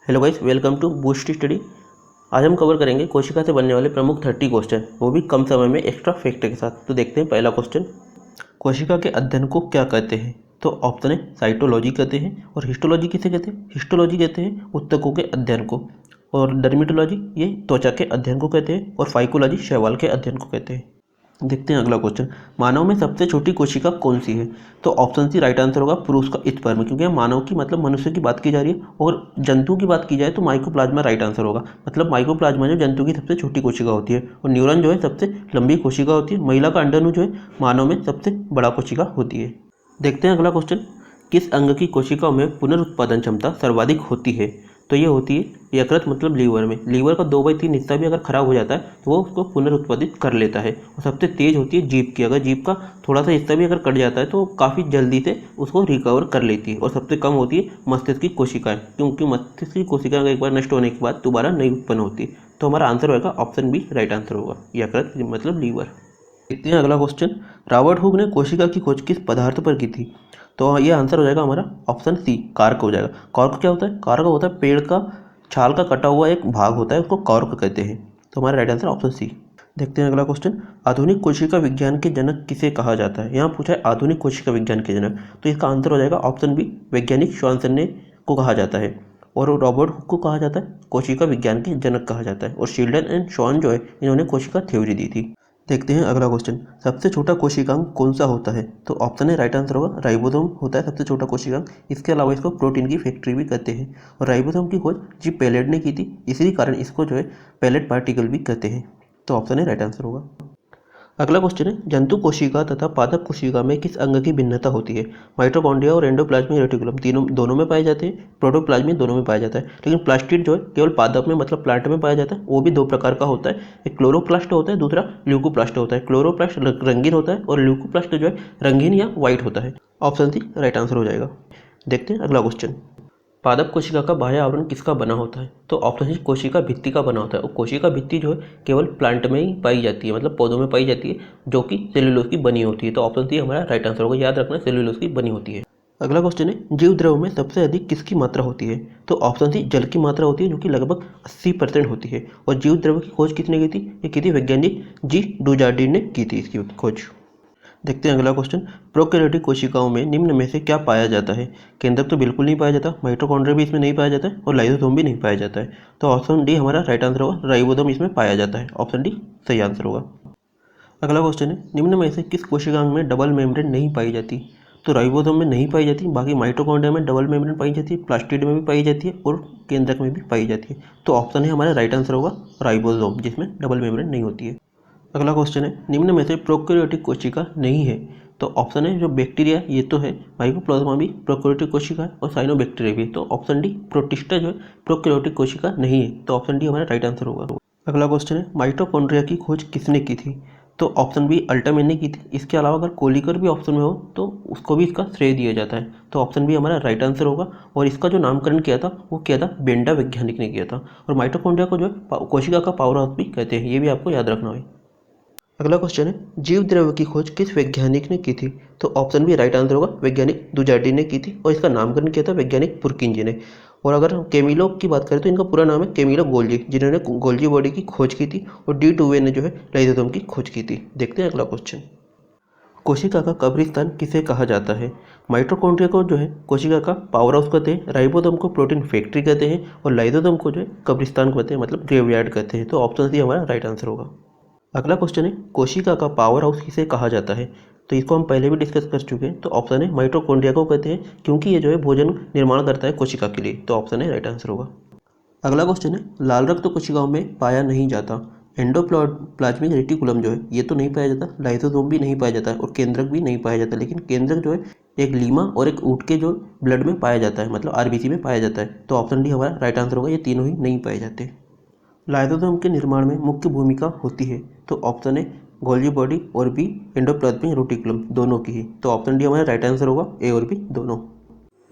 Hello guys, welcome to boost study. आज हम cover करेंगे कोशिका से बनने वाले प्रमुख 30 क्वेश्चन, वो भी कम समय में एक्स्ट्रा फैक्ट के साथ। तो देखते हैं पहला क्वेश्चन, कोशिका के अध्ययन को क्या कहते हैं? तो ऑप्शन है साइटोलॉजी कहते हैं। और हिस्टोलॉजी किसे कहते हैं? हिस्टोलॉजी कहते हैं ऊतकों के अध्ययन को। और डर्मेटोलॉजी ये त्वचा के अध्ययन को कहते हैं। और फाइकोलॉजी शैवाल के अध्ययन को कहते हैं। देखते हैं अगला क्वेश्चन, मानव में सबसे छोटी कोशिका कौन सी है? तो ऑप्शन सी राइट आंसर होगा पुरुष का स्पर्म, क्योंकि मानव की मतलब मनुष्य की बात की जा रही है। और जंतु की बात की जाए तो माइकोप्लाज्मा राइट आंसर होगा। मतलब माइकोप्लाज्मा जो जंतु की सबसे छोटी कोशिका होती है। और न्यूरॉन जो है सबसे लंबी कोशिका होती है। महिला का अंडाणु जो है मानव में सबसे बड़ा कोशिका होती है। देखते हैं अगला क्वेश्चन, किस अंग की कोशिकाओं में पुनरुत्पादन क्षमता सर्वाधिक होती है? तो ये होती है यकृत, मतलब लीवर में। लीवर का 2/3 हिस्सा भी अगर खराब हो जाता है तो वो उसको पुनरुत्पादित कर लेता है। और सबसे तेज़ होती है जीभ की। अगर जीभ का थोड़ा सा हिस्सा भी अगर कट जाता है तो काफ़ी जल्दी से उसको रिकवर कर लेती है। और सबसे कम होती है मस्तिष्क की कोशिकाएं, क्योंकि मस्तिष्क की कोशिकाएं एक बार नष्ट होने के बाद दोबारा नहीं उत्पन्न होती। तो हमारा आंसर होगा ऑप्शन बी राइट आंसर होगा, यकृत मतलब लीवर। देखते हैं अगला क्वेश्चन, रॉबर्ट हुक ने कोशिका की खोज किस पदार्थ पर की थी? तो ये आंसर हो जाएगा हमारा ऑप्शन सी, कार्क हो जाएगा। कार्क क्या होता है? कार्क होता है पेड़ का छाल का कटा हुआ एक भाग होता है, उसको कार्क कहते हैं। तो हमारा राइट आंसर ऑप्शन सी। देखते हैं अगला क्वेश्चन, आधुनिक कोशिका विज्ञान के जनक किसे कहा जाता है? यहाँ पूछा है आधुनिक कोशिका विज्ञान के जनक, तो इसका आंसर हो जाएगा ऑप्शन बी, वैज्ञानिक श्वानसन ने को कहा जाता है। और रॉबर्ट हुक को कहा जाता है कोशिका विज्ञान के जनक कहा जाता है। और शील्डन एंड शॉन जो है इन्होंने कोशिका थ्योरी दी थी। देखते हैं अगला क्वेश्चन, सबसे छोटा कोशिकांग कौन सा होता है? तो ऑप्शन है राइट आंसर होगा राइबोसोम होता है सबसे छोटा कोशिकांग। इसके अलावा इसको प्रोटीन की फैक्ट्री भी कहते हैं। और राइबोसोम की खोज जी पैलेट ने की थी, इसी कारण इसको जो है पैलेट पार्टिकल भी कहते हैं। तो ऑप्शन है राइट आंसर होगा। अगला क्वेश्चन है, जंतु कोशिका तथा पादप कोशिका में किस अंग की भिन्नता होती है? माइटोकॉन्ड्रिया और एंडोप्लाज्मिक रेटिकुलम तीनों दोनों में पाए जाते हैं। प्रोटोप्लाज्मिक दोनों में पाया जाता है। लेकिन प्लास्टिड जो है केवल पादप में मतलब प्लांट में पाया जाता है। वो भी दो प्रकार का होता है, एक क्लोरोप्लास्ट होता है, दूसरा ल्यूकोप्लास्ट होता है। क्लोरोप्लास्ट रंगीन होता है और ल्यूकोप्लास्ट जो है रंगीन या व्हाइट होता है। ऑप्शन सी राइट आंसर हो जाएगा। देखते हैं अगला क्वेश्चन, पादप कोशिका का बाह्य आवरण किसका बना होता है? तो ऑप्शन सी कोशिका भित्ति का बना होता है। और कोशिका भित्ति जो है केवल प्लांट में ही पाई जाती है, मतलब पौधों में पाई जाती है, जो कि सेल्यूलोज की बनी होती है। तो ऑप्शन सी हमारा राइट आंसर होगा। याद रखना सेल्यूलोज की बनी होती है। अगला क्वेश्चन है, जीव द्रव में सबसे अधिक किसकी मात्रा होती है? तो ऑप्शन सी जल की मात्रा होती है, जो कि लगभग 80% होती है। और जीव द्रव की खोज किसने की थी? ये की थी वैज्ञानिक जी डुजार्डिन ने की थी इसकी खोज। देखते हैं अगला क्वेश्चन, प्रोकैरियोटिक कोशिकाओं में निम्न में से क्या पाया जाता है? केंद्रक तो बिल्कुल नहीं पाया जाता, माइटोकॉन्ड्रिया भी इसमें नहीं पाया जाता है, और लाइसोसोम भी नहीं पाया जाता है। तो ऑप्शन डी हमारा राइट आंसर होगा, राइबोसोम इसमें पाया जाता है। ऑप्शन डी सही आंसर होगा। अगला क्वेश्चन है, निम्न में से किस कोशिकांग में डबल मेम्ब्रेन नहीं पाई जाती? तो राइबोसोम में नहीं पाई जाती, बाकी माइटोकॉन्ड्रिया में डबल मेम्ब्रेन पाई जाती है, प्लास्टिड में भी पाई जाती है, और केंद्रक में भी पाई जाती है। तो ऑप्शन है हमारा राइट आंसर होगा राइबोसोम, जिसमें डबल मेम्ब्रेन नहीं होती है। अगला क्वेश्चन है, निम्न में से प्रोकैरियोटिक कोशिका नहीं है? तो ऑप्शन है जो बैक्टीरिया ये तो है, माइकोप्लाज्मा भी प्रोकैरियोटिक कोशिका है, और साइनोबैक्टीरिया भी। तो ऑप्शन डी प्रोटिस्टा जो है प्रोकैरियोटिक कोशिका नहीं है। तो ऑप्शन डी हमारा राइट आंसर होगा। अगला क्वेश्चन है, माइटोकॉन्ड्रिया की खोज किसने की थी? तो ऑप्शन बी अल्टमैन ने की थी। इसके अलावा अगर कोलिकर भी ऑप्शन में हो तो उसको भी इसका श्रेय दिया जाता है। तो ऑप्शन बी हमारा राइट आंसर होगा। और इसका जो नामकरण किया था वो किया था बेंडा वैज्ञानिक ने किया था। और माइटोकॉन्ड्रिया को जो है कोशिका का पावर हाउस भी कहते हैं, ये भी आपको याद रखना है। अगला क्वेश्चन है, जीव द्रव्य की खोज किस वैज्ञानिक ने की थी? तो ऑप्शन बी राइट आंसर होगा, वैज्ञानिक दुजार्डिन ने की थी। और इसका नामकरण किया था वैज्ञानिक पुरकिंजी ने। और अगर हम केमिलो की बात करें तो इनका पूरा नाम है केमिलो गोल्जी, जिन्होंने गोल्जी बॉडी की खोज की थी। और डी टूवे ने जो है लाइसोसोम की खोज की थी। देखते हैं अगला क्वेश्चन, कोशिका का कब्रिस्तान किसे कहा जाता है? माइटोकॉन्ड्रिया को जो है कोशिका का पावर हाउस कहते हैं, राइबोसोम को प्रोटीन फैक्ट्री कहते हैं, और लाइसोसोम को जो है कब्रिस्तान कहते हैं, मतलब ग्रेवयार्ड कहते हैं। तो ऑप्शन सी हमारा राइट आंसर होगा। अगला क्वेश्चन है, कोशिका का पावर हाउस किसे कहा जाता है? तो इसको हम पहले भी डिस्कस कर चुके हैं। तो ऑप्शन है माइटोकॉन्ड्रिया को कहते हैं, क्योंकि ये जो है भोजन निर्माण करता है कोशिका के लिए। तो ऑप्शन है राइट आंसर होगा। अगला क्वेश्चन है, लाल रक्त तो कोशिकाओं में पाया नहीं जाता। एंडोप्लाज्मिक रेटिकुलम जो है ये तो नहीं पाया जाता, लाइसोसोम भी नहीं पाया जाता है, और केंद्रक भी नहीं पाया जाता। लेकिन केंद्रक जो है एक लीमा और एक ऊँट के जो ब्लड में पाया जाता है, मतलब आरबीसी में पाया जाता है। तो ऑप्शन डी हमारा राइट आंसर होगा, ये तीनों ही नहीं पाए जाते। लाइसोसोम के निर्माण में मुख्य भूमिका होती है। तो ऑप्शन है गोल्जी बॉडी और बी एंडोप्लाज्मिक रेटिकुलम दोनों की ही। तो ऑप्शन डी हमारा राइट आंसर होगा, ए और बी दोनों।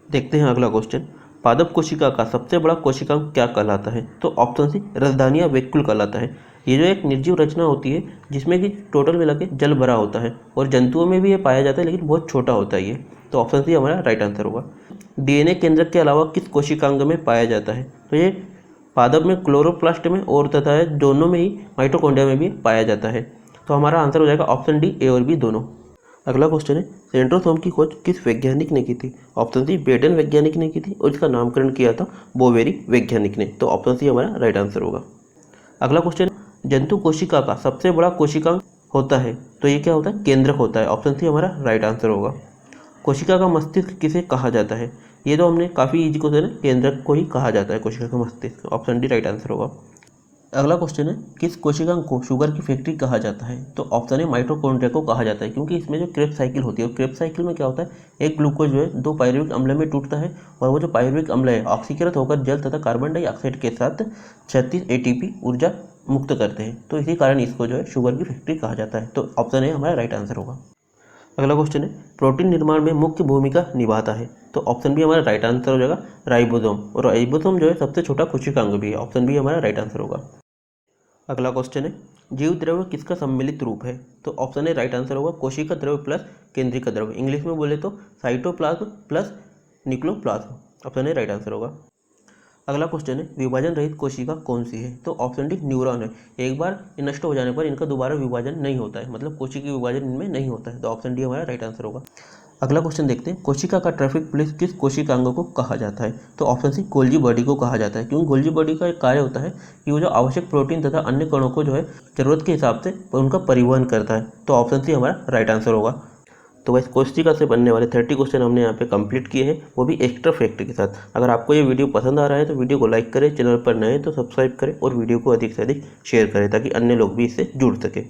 देखते हैं अगला क्वेश्चन, पादप कोशिका का सबसे बड़ा कोशिकांग क्या कहलाता है? तो ऑप्शन सी राजधानी या वेक्यूल कहलाता है। ये जो एक निर्जीव रचना होती है जिसमें कि टोटल मिला के जल भरा होता है, और जंतुओं में भी ये पाया जाता है लेकिन बहुत छोटा होता है ये। तो ऑप्शन सी हमारा राइट आंसर होगा। डीएनए केंद्रक के अलावा किस कोशिकांग में पाया जाता है? तो ये पादप में, क्लोरोप्लास्ट में और तथा है दोनों में ही माइटोकॉन्ड्रिया में भी पाया जाता है। तो हमारा आंसर हो जाएगा ऑप्शन डी, ए और बी दोनों। अगला क्वेश्चन है, सेंट्रोसोम की खोज किस वैज्ञानिक ने की थी? ऑप्शन सी बेडन वैज्ञानिक ने की थी और इसका नामकरण किया था बोवेरी वैज्ञानिक ने। तो ऑप्शन सी हमारा राइट आंसर होगा। अगला क्वेश्चन, जंतु कोशिका का सबसे बड़ा कोशिकांग होता है, तो ये क्या होता है? केंद्रक होता है। ऑप्शन सी हमारा राइट आंसर होगा। कोशिका का मस्तिष्क किसे कहा जाता है? ये तो हमने काफ़ी इजी क्वेश्चन है, केंद्रक को ही कहा जाता है कोशिका का मस्तिष्क। ऑप्शन डी राइट आंसर होगा। अगला क्वेश्चन है, किस कोशिकांग को शुगर की फैक्ट्री कहा जाता है? तो ऑप्शन है माइटोकॉन्ड्रिया को कहा जाता है, क्योंकि इसमें जो क्रेब्स साइकिल होती है, और क्रेब्स साइकिल में क्या होता है, एक ग्लूकोज जो है 2 पायरुविक अम्ल में टूटता है और वो जो पायरुविक अम्ल है ऑक्सीकृत होकर जल तथा कार्बन डाइऑक्साइड के साथ 36 ATP ऊर्जा मुक्त करते हैं। तो इसी कारण इसको जो है शुगर की फैक्ट्री कहा जाता है। तो ऑप्शन ए हमारा राइट आंसर होगा। अगला क्वेश्चन है, प्रोटीन निर्माण में मुख्य भूमिका निभाता है? तो ऑप्शन बी हमारा राइट आंसर हो जाएगा राइबोसोम, और राइबोसोम जो है सबसे छोटा कोशिकांग भी है। ऑप्शन बी हमारा राइट आंसर होगा। अगला क्वेश्चन है, जीव द्रव्य किसका सम्मिलित रूप है? तो ऑप्शन ए राइट आंसर होगा कोशिका द्रव्य प्लस केंद्रिका द्रव्य। इंग्लिश में बोले तो cytoplasm plus nucleoplasm. Option A right answer होगा। अगला क्वेश्चन है, विभाजन रहित कोशिका कौन सी है? तो ऑप्शन डी न्यूरॉन है। एक बार नष्ट हो जाने पर इनका दोबारा विभाजन नहीं होता है, मतलब कोशिका विभाजन इनमें नहीं होता है। तो ऑप्शन डी हमारा राइट आंसर होगा। अगला क्वेश्चन देखते हैं, कोशिका का ट्रैफिक पुलिस किस कोशिकांग को कहा जाता है? तो ऑप्शन सी गोल्जी बॉडी को कहा जाता है, क्योंकि गोल्जी बॉडी का एक कार्य होता है कि वो जो आवश्यक प्रोटीन तथा अन्य कणों को जो है जरूरत के हिसाब से उनका परिवहन करता है। तो ऑप्शन सी हमारा राइट आंसर होगा। तो वैसे कोशिका से बनने वाले 30 क्वेश्चन हमने यहाँ पे कंप्लीट किए हैं, वो भी एक्स्ट्रा फैक्ट के साथ। अगर आपको ये वीडियो पसंद आ रहा है तो वीडियो को लाइक करें, चैनल पर नए तो सब्सक्राइब करें और वीडियो को अधिक से अधिक शेयर करें ताकि अन्य लोग भी इससे जुड़ सकें।